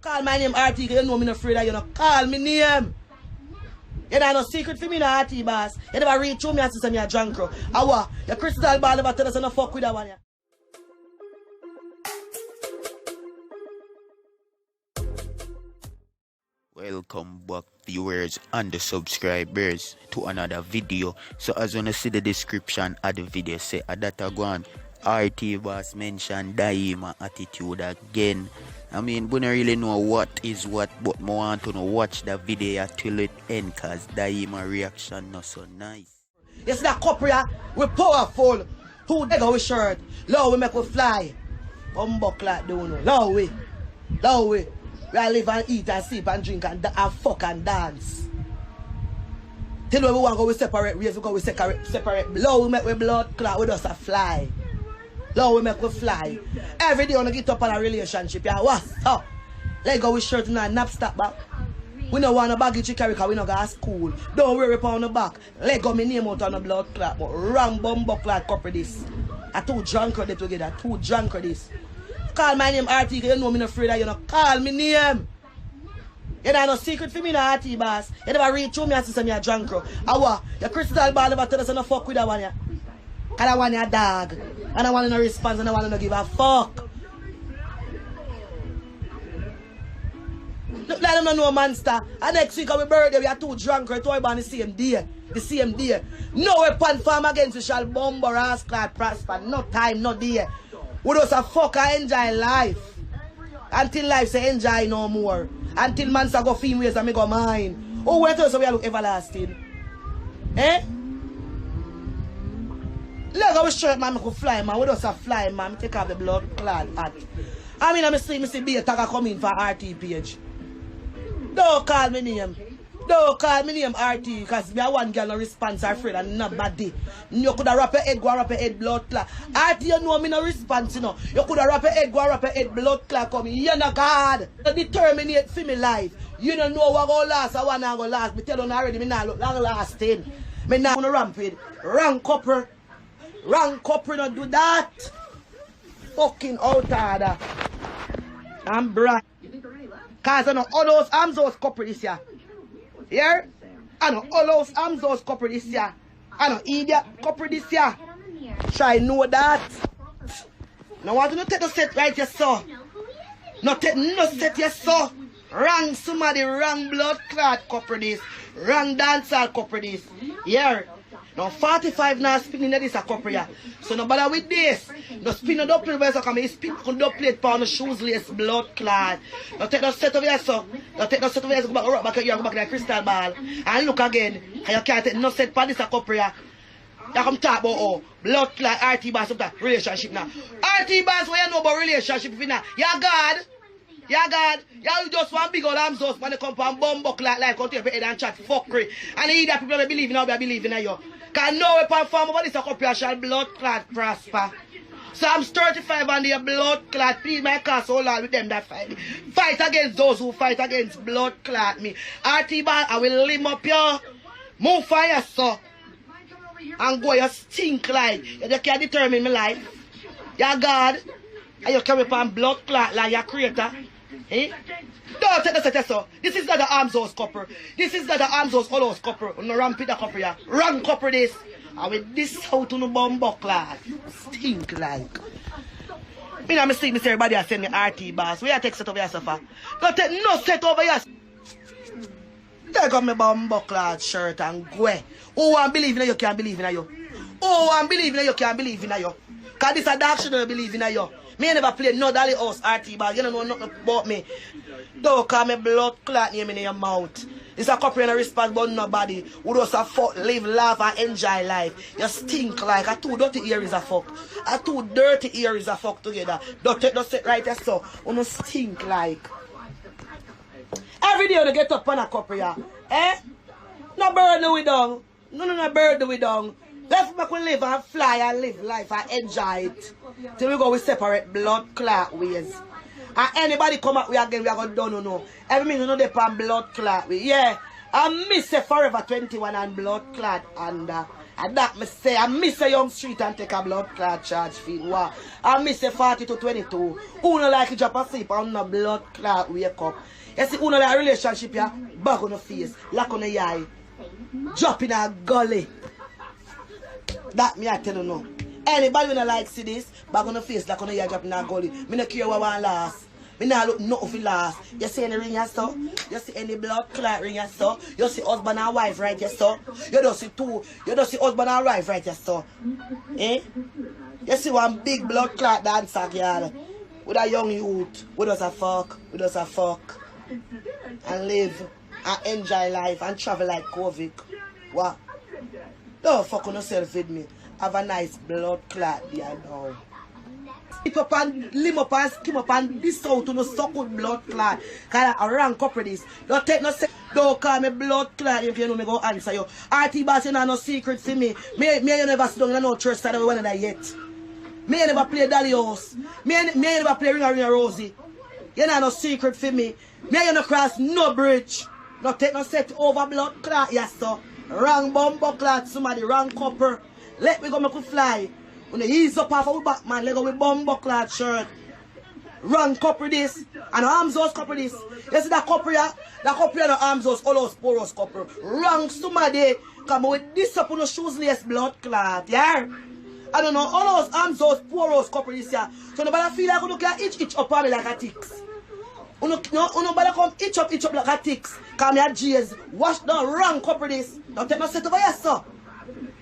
Call my name RT, you know me not afraid that you not call me name. You know no secret for me no RT boss. You never read through me and say me a drunk crow. Awa, your crystal ball never tell us no fuck with that one. Welcome back viewers and the subscribers to another video. So as you wanna see the description of the video, say that one RT boss mentioned Dyema attitude again. I mean, we don't really know what is what, but I want to watch the video till it end cause Dyema reaction not so nice. You see that couple here? We powerful. Who they go with shirt? Low we make we fly. Buck like don't know. Low we. Low we. We live and eat and sleep and drink and fuck and dance. Till when we want to go we separate ways, we go we separate. Low we make we blood clot, we just a fly. Low we make we fly. Every day when we get up on a relationship, yeah, what's up? Let go with shirt and a nap stop back. We don't want a baggage to carry because we don't go to school. Don't worry upon the back. Let go my name out on the blood clot. But wrong bumbo clot couple this. I too drunk with it together. Too drunk with this. Call my name RT, you know me not afraid that you not call me name. You know no secret for me no RT boss. You never read through me and say me a drunk crow. Awa, your crystal ball never tell us no fuck with that one ya. Cause that one ya dog. And I want no response and I want no give a fuck. Look like them no Monsta. And next week our birthday we are too drunk to talk about the same day. The same day. No weapon form against we shall bomb or ass clad prosper. No time, no day. We just a fuck and enjoy life. Until life say enjoy no more. Until man say go film ways and me go mine. Oh, wait till so we look everlasting. Eh? Look how we shirt man, we could fly man. We just a fly man. Me take off the blood clad hat. I mean I see be a tagger come in for RT page. Don't call me name. Don't call me name RT because me a one girl no response afraid and nobody. You could have wrap your head, go and wrap your head blood clot. RT you know me no response, you know. You could have wrap your head, go and wrap your head blood clot come. You know God. You determinate for me life. You don't know what go last or what not go last. Me tell you already, me not look long lasting. Me not gonna ramp it. Wrong couple. Wrong couple don't do that. Fucking out order. I'm bright. Cause I know all those arms those couple this year. Here? I know all those arms those couple this year. I know idiot couple this year. Try know that. Now want to take the set right here, so. Not take no set here, so. Wrong somebody, wrong blood clot couple this. Wrong dancer couple this. Here. Now 45 now spinning this a couple here. So no bother with this. No spin no double plate come in spin on double plate on the shoes lace blood clot. Now take the set over here so. Now take the set over here so go back here, go back like crystal ball. And look again. And you can't take no set for this a couple here. You come talk about oh blood clot RT boss of that relationship now. RT boss what you know about relationship now? Yeah God. Yeah God, you just one big old arms when they come from bumbuck like come to your head and chat fuckery. And either people don't believe in how they believe in you. Cause no weapon form over this a couple shall blood clot prosper. Psalms 35 and the blood clot, please my cause hold on with them that fight. Fight against those who fight against blood clot me. RT ball, I will limb up you. Move fire so. And go you stink like. You can't determine my life. Yeah God. And you carry upon blood clot like your creator. Eh? Don't take the set so. This is not the arms house couple. This is not the arms house all house couple. No ramp with the couple here. Wrong couple this. And with this how to no bumbo clad. Stink like. Me now me see everybody send me RT boss. Where you take set over here so far? Don't take no set over here. Take off my bumbo clad shirt and go. Who want believe in you can't believe in you. Who want believe in you can't believe in you. Cause this a dark should not believe in you. Me never played no dolly house RT ball. You don't know nothing about me. Don't call me blood clot name in your mouth. It's a couple in a response but nobody. Who just a fuck, live, laugh and enjoy life. You stink like a two dirty ears a fuck. A two dirty ears a fuck together. Don't take no set right there so. You don't stink like. Every day you get up on a couple here. Eh? No bird do we down. No bird do we down. Let's make we live and fly and live life and enjoy it. Till we go we separate blood clot ways. And anybody come up we again we are going to no. Every minute you know they pan blood clot way. Yeah. I miss it forever 21 and blood clot and And that me say, I miss a young street and take a blood clot charge fee. Wow. I miss a 40 to 22. Who no like to drop asleep and no blood clot wake up. You see, who no like relationship, yeah? Bag on the face, lock on the eye, drop in a gully. That me I tell you no. Anybody when I like see this, bag on the face, lock on the eye, drop in a gully. Me no care what one last. Me nah look nothing for last. You see any ring here, so? You see any blood clot ring here, so? You see husband and wife right here, so? You don't see two. You don't see husband and wife right here, so? Eh? You see one big blood clot dancer, girl. With a young youth. We does a fuck. We does a fuck. And live. And enjoy life. And travel like COVID. What? Don't fuck on yourself with me. Have a nice blood clot there now. Keep up and limb up and skim up and this out to no suck with blood clot. Cause I rank up with this. Don't take no say. Don't call me blood clot if you know me go answer you. RT boss, you know no secret for me. Me you never sit down in no church side of one of that yet. Me you never play Dolly House. Me you never play Ring a Rosie. You know no secret for me. Me you no cross no bridge. No take no set over blood clot, yes sir. Wrong bumbo clot, somebody wrong copper. Let me go make we fly. When the ease up off of back man, let go with bumbo clot shirt. Wrong copper this. And arms house copper this. You see that copper here? That copper here no arms house, all those poros copper. Wrong somebody. Come with this up on the shoes lace blood clot, yeah? I don't know, all those arms house, poros copper this here. So nobody feel like you can itch up on me like a ticks. Nobody come itch up like a ticks. Come here, G's. Wash down wrong copper this. Don't take no set over here, sir.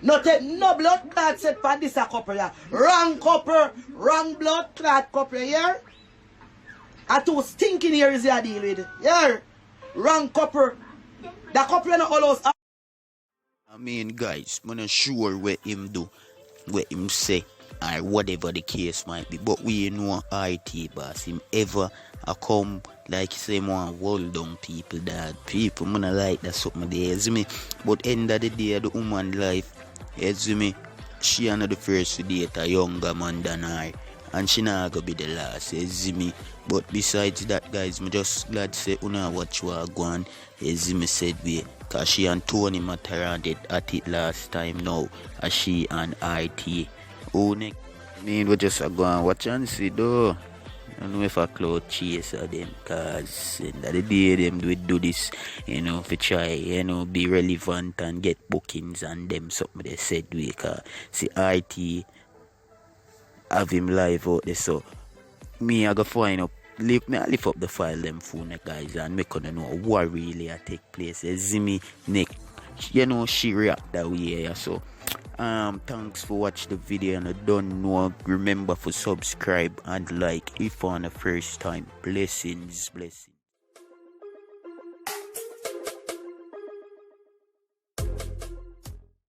No take no blood clot set for this a copper here. Wrong copper, wrong blood clot copper here. And two stinking ears you deal with. Yeah. Wrong copper. The copper no all those. I mean, guys, I'm not sure what him do, what him say, or whatever the case might be. But we know IT boss, him ever come like say more Wull down people that people I'm not like that something there, you see me. But end of the day, the woman life, you see me, she not the first to date a younger man than her. And she not gonna be the last, you see me. But besides that, guys, I'm just glad to say una watch what go on, you see me said we. Cause she and Tony Mataran at it last time now, as she and IT. Oh, next, I mean, we just go and watch and see though. I don't know if I cloud chaser them, cause in the day them do this, you know, for try, you know, be relevant and get bookings and them something they said we cause see IT have him live out there, so me I go find up lift up the file them phone guys and make on know what really take place. You see me neck, you know, she react that way, yeah, so thanks for watching the video, and I don't know, remember for subscribe and like if on the first time. Blessings.